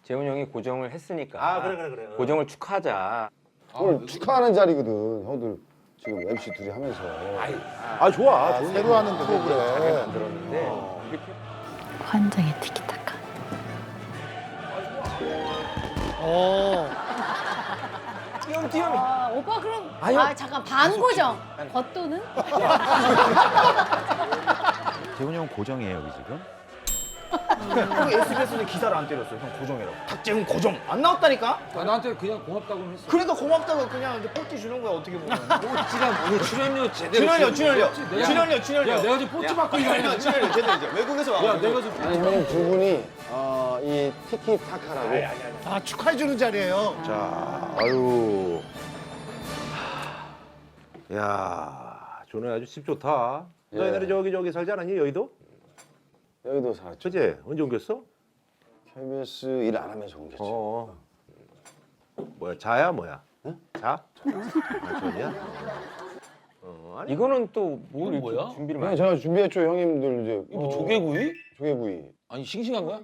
재훈 형이 고정을 했으니까. 아 그래. 고정을 축하하자. 오늘 축하하는 자리거든. 형들 지금 MC 둘이 하면서. 아 좋아. 새로 하는데 왜 잘 그래? 만들었는데 이렇게 환장의 티키타카. 띄엄띄엄이. 아, 오빠 그럼 아유. 잠깐 반고정. 겉도는? 재훈이 형 고정이에요 여기 지금? 형 SBS는 기사를 안 때렸어요. 형 고정이라고. 탁재훈 고정 안 나왔다니까? 나한테 그냥 고맙다고는 했어. 그래도 고맙다고 그냥 이제 포티 주는 거야 어떻게 보면. 꼴찌가 뭐니 출연료 제대로. 출연료. 야 내가 지금 포츠 받고 일하는 출연료 제대로 이제 외국에서 야 와가지고. 내가 지금 아니 형님 두 분이 이 티키타카라고. 아 축하해주는 자리예요. 자, 아유. 야, 조네 아주 집 좋다. 너 예. 옛날에 저기 살지 않았니 여의도? 여기도 살았죠. 저제 언제 옮겼어? KBS 일 안 하면서 옮겼죠. 어. 뭐야 자야 뭐야? 자? 아, 전이야? 아니. 이거는 또 뭘 이건 뭐야? 준비를 형 많이. 제가 준비했죠. 형님들 이제 이거 뭐 조개구이? 조개구이. 아니 싱싱한 거야?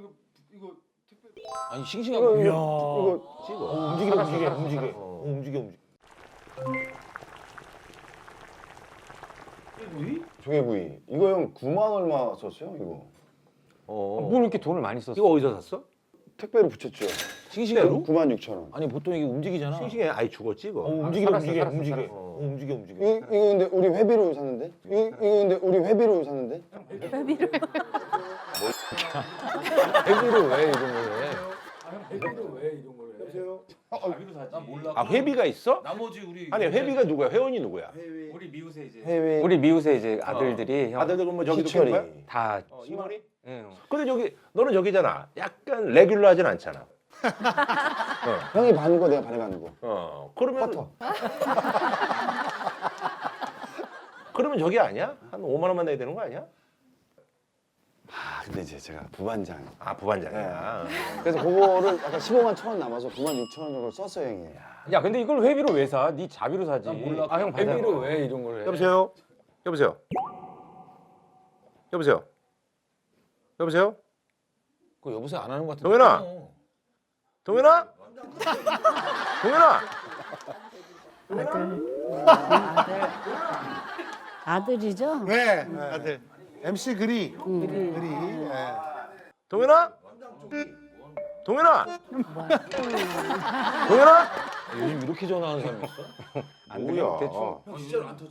아니 싱싱한 이거 거야? 이거 찍어. 움직여. 조개구이. 이거 형 9만 얼마 썼어요 이거. 뭘 이렇게 돈을 많이 썼어? 이거 어디서 샀어? 택배로 붙였죠. 싱싱해로? 9만 6천 원. 아니 보통 이게 움직이잖아. 싱싱해. 아이 죽었지 이거. 움직여. 움직여. 이거 근데 우리 회비로 샀는데? 이거 근데 우리 회비로 샀는데? 회비로 왜 이런 걸 해? 아 회비가 있어? 나머지 우리 아니 회비가 누구야? 회원이 누구야? 우리 미우새 이제 해외 우리 미우새 이제 아들들이 형 아들들 뭐 저기도 희철이. 거야? 다. 이모니? 예. 근데 저기 너는 저기잖아. 약간 레귤러하진 않잖아. 형이 반거 내가 반에 반거 그러면 버터. 그러면 저기 아니야? 한 5만 원만 내야 되는 거 아니야? 아 근데 이제 제가 부반장. 아 부반장이야. 그래서 그거를 약간 15만 천 원 남아서 9만 6천 원 정도 썼어요 형이. 야 근데 이걸 회비로 왜 사? 네 자비로 사지. 몰라. 아 형 회비로 받아. 왜 이런 걸 해? 여보세요? 여보세요? 여보세요? 여보세요? 그거 여보세요 안 하는 거 같은데. 동현아! 동현아? 동현아! 아들이죠? 네, 아들. MC 그리. 그리. 예. 동현아? 동현아? 동현아? 요즘 이렇게 전화하는 사람이 있어? 안 들려 뭐야? 대충.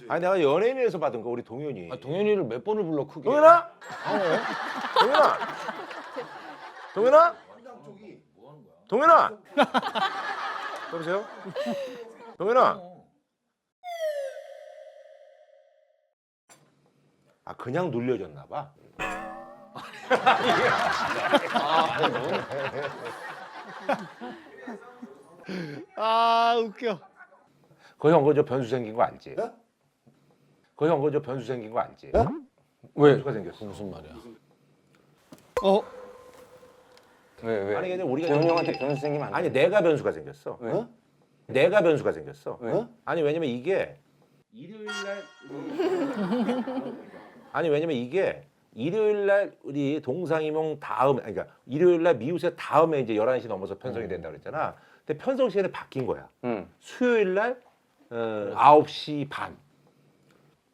아니 내가 연예인에서 받은 거 우리 동현이. 아, 동현이를 몇 번을 불러 크게. 동현아? 동현아? 동현아? 동현아? 여보세요? 동현아? 아 그냥 눌려졌나 봐. 아 웃겨. 그 형 저 변수 생긴 거 알지? 그 형 저 변수 생긴 거 알지? 왜? 변수가 생겼어. 무슨 말이야? 왜? 아니 근데 우리가 재훈 저기- 형한테 변수 생기면 안 돼. 아니 내가 변수가 생겼어. 왜? 내가 변수가 생겼어. 왜? 아니 왜냐면 이게 아니 왜냐면 이게 일요일 날 우리 동상이몽 다음 그러니까 일요일 날 미우새 다음에 이제 11시 넘어서 편성이 된다 그랬잖아. 근데 편성 시간이 바뀐 거야. 응. 수요일 날 9시 반.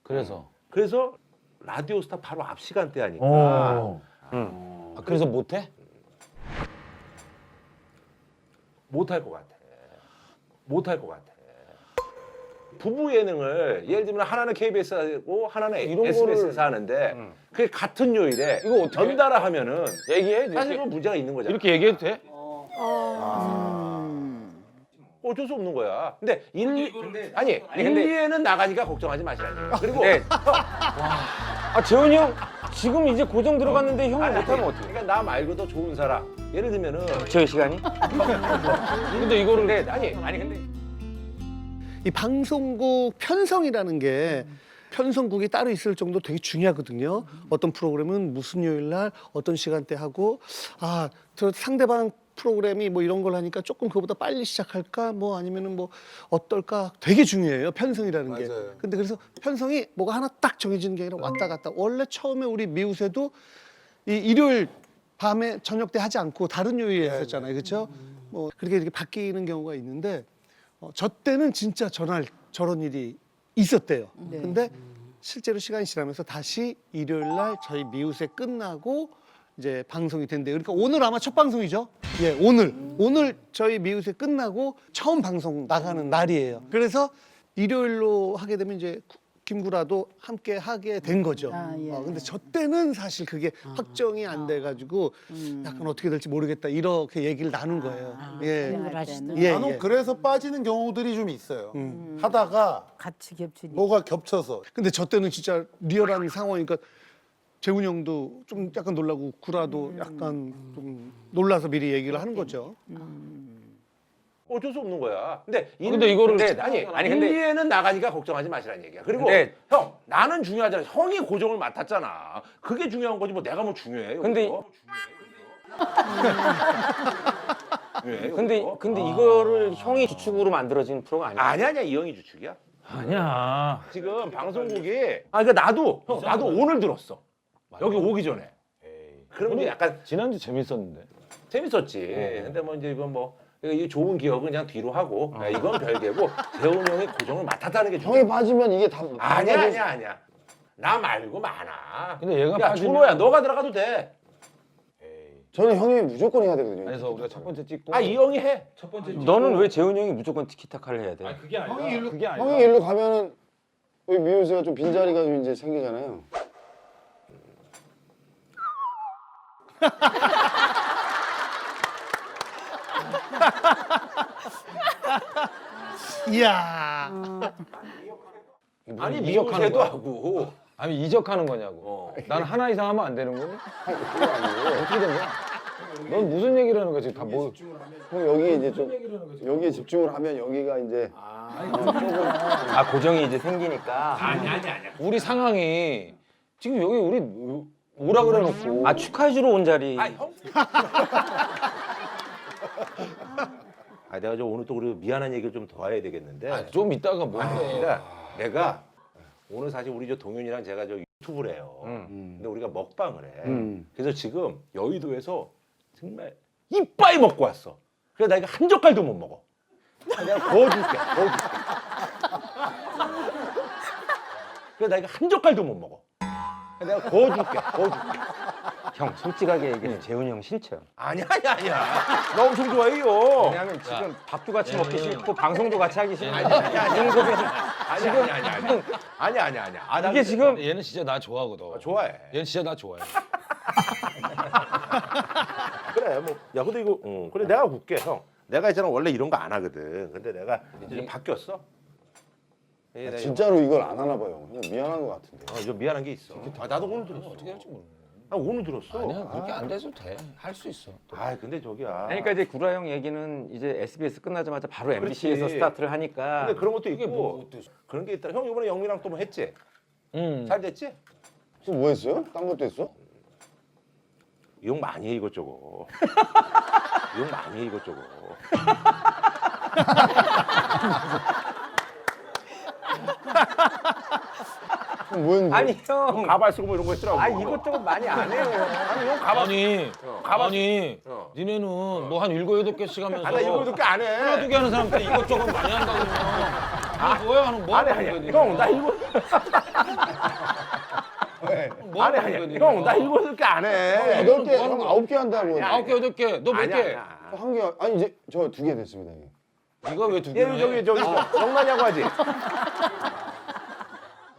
그래서. 그래서 라디오 스타 바로 앞 시간대 하니까 응. 아, 그래서 못해? 못할 것 같아. 못할 것 같아. 부부 예능을 예를 들면 하나는 KBS 하고 하나는 이런 SBS에서 하는데 그게 같은 요일에 이거 어떻게 해? 연달아 하면은 얘기해? 사실 은 문제가 있는 거잖아. 이렇게 얘기해도 돼? 어쩔 수 없는 거야. 근데 아니 근데- 1, 2에는 나가니까 걱정하지 마시라니까. 그리고 네. 아 재훈이 형 지금 이제 고정 들어갔는데 형이 못하면 어떡해? 그러니까 나 말고도 좋은 사람. 예를 들면은 제 시간이? 근데 이거를 아니 근데 이 방송국 편성이라는 게 편성국이 따로 있을 정도 되게 중요하거든요. 어떤 프로그램은 무슨 요일 날 어떤 시간대 하고 저 상대방 프로그램이 뭐 이런 걸 하니까 조금 그거보다 빨리 시작할까 뭐 아니면은 뭐 어떨까 되게 중요해요. 편성이라는 게. 근데 그래서 편성이 뭐가 하나 딱 정해지는 게 아니라 왔다 갔다. 원래 처음에 우리 미우새도 이 일요일 밤에 저녁 때 하지 않고 다른 요일에 했었잖아요, 그렇죠? 뭐 그렇게 이렇게 바뀌는 경우가 있는데 저 때는 진짜 전날 저런 일이 있었대요. 근데 실제로 시간이 지나면서 다시 일요일 날 저희 미우새 끝나고 이제 방송이 된대요. 그러니까 오늘 아마 첫 방송이죠? 예, 오늘 저희 미우새 끝나고 처음 방송 나가는 날이에요. 그래서 일요일로 하게 되면 이제 김구라도 함께 하게 된 거죠. 예. 근데 저 때는 사실 그게 확정이 안 돼가지고 약간 어떻게 될지 모르겠다 이렇게 얘기를 나눈 거예요. 예. 예, 나는 예. 그래서 빠지는 경우들이 좀 있어요. 하다가 같이 겹치니. 뭐가 겹쳐서. 근데 저 때는 진짜 리얼한 상황이니까 재훈이 형도 좀 약간 놀라고 구라도 약간 좀 놀라서 미리 얘기를 하는 거죠. 어쩔 수 없는 거야. 근데 근데 이거를 아니 아니, 근데- 1, 2회는 나가니까 걱정하지 마시라는 얘기야. 그리고 근데- 형 나는 중요하잖아. 형이 고정을 맡았잖아. 그게 중요한 거지 뭐 내가 뭐 중요해. 근데 여기서? 중요해, 근데 여기서? 근데 이거를 형이 주축으로 만들어진 프로가 아니야. 아니야 이 형이 주축이야. 아니야. 지금 방송국이 그러니까 나도 오늘 들었어. 여기 오기 전에. 그럼 이제 약간 지난주 재밌었는데. 재밌었지. 근데 뭐 이제 이건 뭐 이 좋은 기억은 그냥 뒤로 하고 이건 별개고 재훈 형이 고정을 맡았다는 게 중요해. 형이 빠지면 이게 다 아니야. 나 말고 많아. 근데 얘가 야, 준호야, 너가 들어가도 돼. 저는 형이 무조건 해야 되거든요. 그래서 우리가 첫 번째 찍고. 이 형이 해. 너는 왜 재훈이 형이 무조건 티키타카를 해야 돼? 그게 아니라 그게 아니라. 형이 일로 가면은 여기 미우새가 좀 빈자리가 좀 이제 생기잖아요. 이야. 아니 이적하는 미우새도 거야? 하고. 아니 이적하는 거냐고. 나는 하나 이상 하면 안 되는 거니? 어떻게 된 거야? 넌 무슨 얘기를 하는 거야 지금 다 뭐? 형 여기 이제 좀 여기에 집중을 하면 여기가 이제 아 고정이 이제 생기니까. 아니야. 우리 상황이 지금 여기 우리 오라 그래놓고. 아 축하해주러 온 자리. 형. 내가 오늘 또 우리 미안한 얘기를 좀 더 해야 되겠는데. 좀 이따가 뭔데? 그러니까 내가 오늘 사실 우리 저 동윤이랑 제가 저 유튜브를 해요. 근데 우리가 먹방을 해. 그래서 지금 여의도에서 정말 이빠이 먹고 왔어. 그래서 나 이거 한 젓갈도 못 먹어. 내가 구워줄게. 그래서 나 이거 한 젓갈도 못 먹어. 내가 구워줄게. 형 솔직하게 얘기해. 재훈이 형 싫죠? 아니야. 나 엄청 좋아해요. 왜냐면 지금 밥도 같이 먹기 싫고 방송도 같이 하기 싫고. 아니야. 나 이게 지금 얘는 진짜 나 좋아하거든. 좋아해. 얘는 진짜 나 좋아해. 그래 뭐 야 근데 이거 그래 내가 굽게 형. 내가 있잖아 원래 이런 거 안 하거든. 근데 내가 이제 좀 바뀌었어. 진짜로 이걸 안 하나 봐요. 그냥 미안한 것 같은데. 좀 미안한 게 있어. 나도 오늘 들었어. 어떻게 할지 모르. 오늘 들었어. 아니야 그렇게 안 돼도 돼. 할 수 있어. 근데 저기야. 그러니까 이제 구라 형 얘기는 이제 SBS 끝나자마자 바로 MBC에서 그렇지. 스타트를 하니까. 근데 그런 것도 이게 있고 뭐 그런 게 있다. 형 이번에 영미랑 또 뭐 했지? 잘 됐지? 또 뭐 했어요? 딴 것도 했어? 용 많이 해 이것저것. 용 많이 해 이것저것. 뭐 했는데? 아니 형. 가발 쓰고 뭐 이런 거 했더라고. 이것저것 많이 안 해요. 아니 형 가발. 아니 어. 니네는 뭐 한 7-8개씩 하면서 나 이거 이렇게 안 해. 하나 두개 하는 사람들 이것저것 많이 한다고 그러면 뭐야 하는 뭐 하는 거니? 형, 나 이거 뭐 하는 거니? 형, 나 이거 이렇게 안 해. 8개, 형 9개 한다고. 9개 8개 너 몇 개? 아니야. 한 개, 아니 이제 저 2개 됐습니다. 이게. 네가 왜 두 개? 얘 저기 영란야구 하지.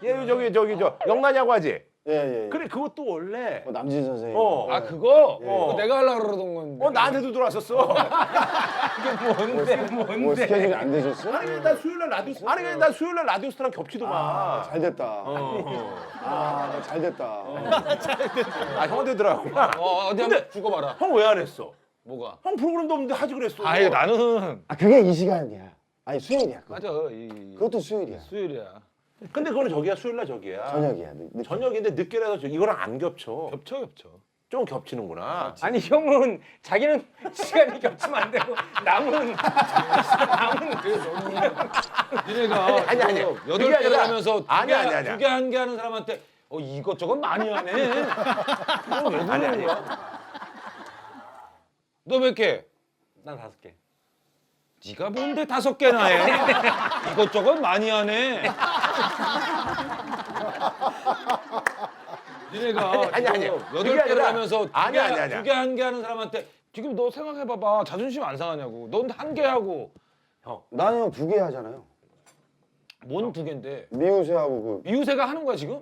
얘 저기 영란야구 하지. 예. 그래 그것도 원래 남진 선생님. 아 그거? 예. 그거 내가 하려고 그러던 건데. 나한테도 들어왔었어. 뭐 스케줄이 안 되셨어? 아니 나 수요일 날 라디오스타랑 겹치더만. 잘 됐다. 잘 됐다. 형한테 들어왔구나. 어디 한번 죽어봐라. 형 왜 안 했어? 뭐가? 형 프로그램도 없는데 하지 그랬어. 아니 나는 그게 이 시간이야. 아니 수요일이야. 그거. 맞아 그것도 수요일이야. 수요일이야. 근데 그거는 저기야 수요일 날 저기야. 저녁이야. 저녁인데 늦게라도 이거랑 안 겹쳐. 겹쳐. 좀 겹치는구나. 아니 형은 자기는 시간이 겹치면 안 되고 남은 니네가 아니. 여덟 그게 개를 아니라- 하면서 아니야. 두 개 한 개 하는 사람한테 이것저것 많이 하네. 그럼 왜 그러는 거야? 너 몇 개? 난 5개. 네가 뭔데 5개나 해? 이것저것 많이 하네. 니네가 아니. 그게 8개를 아니라- 하면서 아니. 2개, 1개 하는 사람한테 지금 너 생각해봐봐. 자존심 안 상하냐고. 넌 1개 하고. 나는 2개 하잖아요. 뭔 2개인데? 미우새하고 그. 미우새가 하는 거야 지금?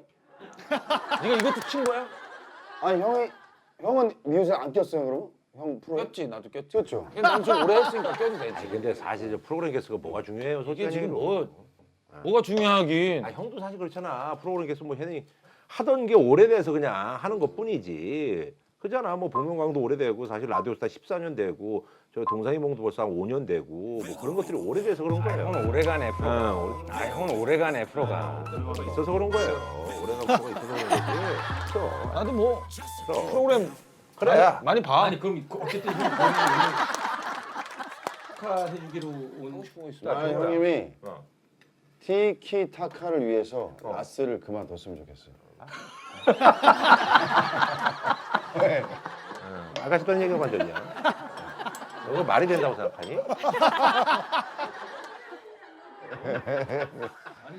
네가 이것도 친 거야? 아니 형은 미우새 안 꼈어요 그럼? 형 프로. 꼈지, 나도 꼈지. 꼈죠. 난좀 오래 했으니까 껴도 아니, 되지. 근데 사실 저 프로그램 개수가 뭐가 중요해요, 솔직히. 이게 지금 뭐가 중요하긴. 아, 형도 사실 그렇잖아. 프로그램 개수 뭐 현이 하던 게 오래돼서 그냥 하는 것뿐이지. 그잖아. 뭐 복면가왕도 오래되고 사실 라디오스타 14년 되고 저 동상이몽도 벌써 한 5년 되고 뭐 그런 것들이 오래돼서 그런 거예요. 형은 오래가네 프로. 어, 아 형은 오래가네 프로가. 있어서 그런 거예요. 오래된 프로가 있어서 그런 거지. 그렇죠. 나도 뭐 그럼. 프로그램 그래. 많이 봐. 아니 그럼 어쨌든 축하해주기로 온 싶은 거 있어. 아 형님이 어. 티키타카를 위해서 라스를 그만뒀으면 좋겠어요. 아까 했던 얘기가 완전이야. 이거 말이 된다고 생각하니?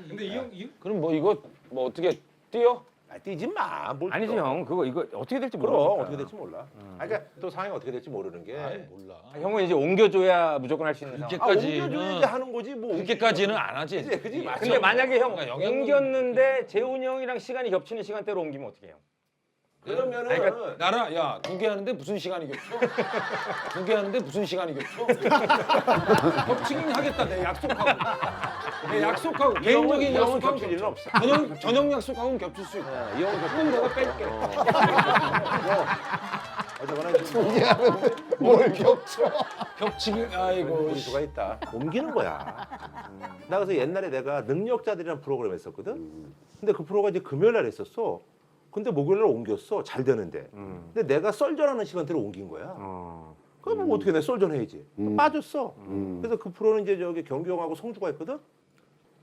근데 이 그럼 뭐 이거 뭐 어떻게 뛰어? 아, 뛰지 마. 뭘 아니지 뛰어. 형 그거 이거 어떻게 될지 그럼 모르니까. 어떻게 될지 몰라. 아, 그러니까 또 상황이 어떻게 될지 모르는 게. 몰라. 형은 이제 옮겨줘야 무조건 할 수 있는 상황. 옮겨줘야지 하는 거지 뭐. 그렇게까지는 안 하지. 그지 맞죠. 근데 만약에 형 그러니까 영향은- 옮겼는데 재훈이 형이랑 시간이 겹치는 시간대로 옮기면 어떻게 해요? 그러면은 아니, 그러니까 나라 야 2개 하는데 무슨 시간이 겹쳐? 2개 하는데 무슨 시간이 겹쳐? 겹치긴 하겠다. 내 약속하고. 내 약속하고 개인적인 이 형은 약속하고 겹칠 일은 없어. 저녁 약속하고는 겹칠 수 있다. 이 형은 그럼 내가 뺄게. 어쩌거나 뭘 겹쳐? 겹치긴 아이고. 우리 수가 있다. 옮기는 거야. 나 그래서 옛날에 내가 능력자들이라는 프로그램 했었거든. 근데 그 프로가 이제 금요일 날 했었어. 근데 목요일 날 옮겼어. 잘 되는데. 근데 내가 썰전하는 시간대로 옮긴 거야. 그럼 뭐 어떻게 내 썰전 해야지. 빠졌어. 그래서 그 프로는 이제 저기 경규 형하고 성주가 했거든.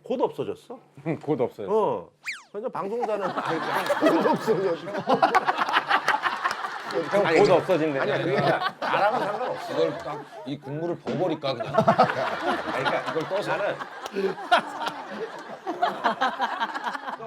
곧 없어졌어. 곧 없어요. 그래서 방송사는 곧 없어졌어. 아니, 곧 없어진대. 아니야 그게 아니라 나랑은 상관없어. 이걸 딱 이 국물을 버버릴까 그냥. 그러니까 이걸 떠서 나는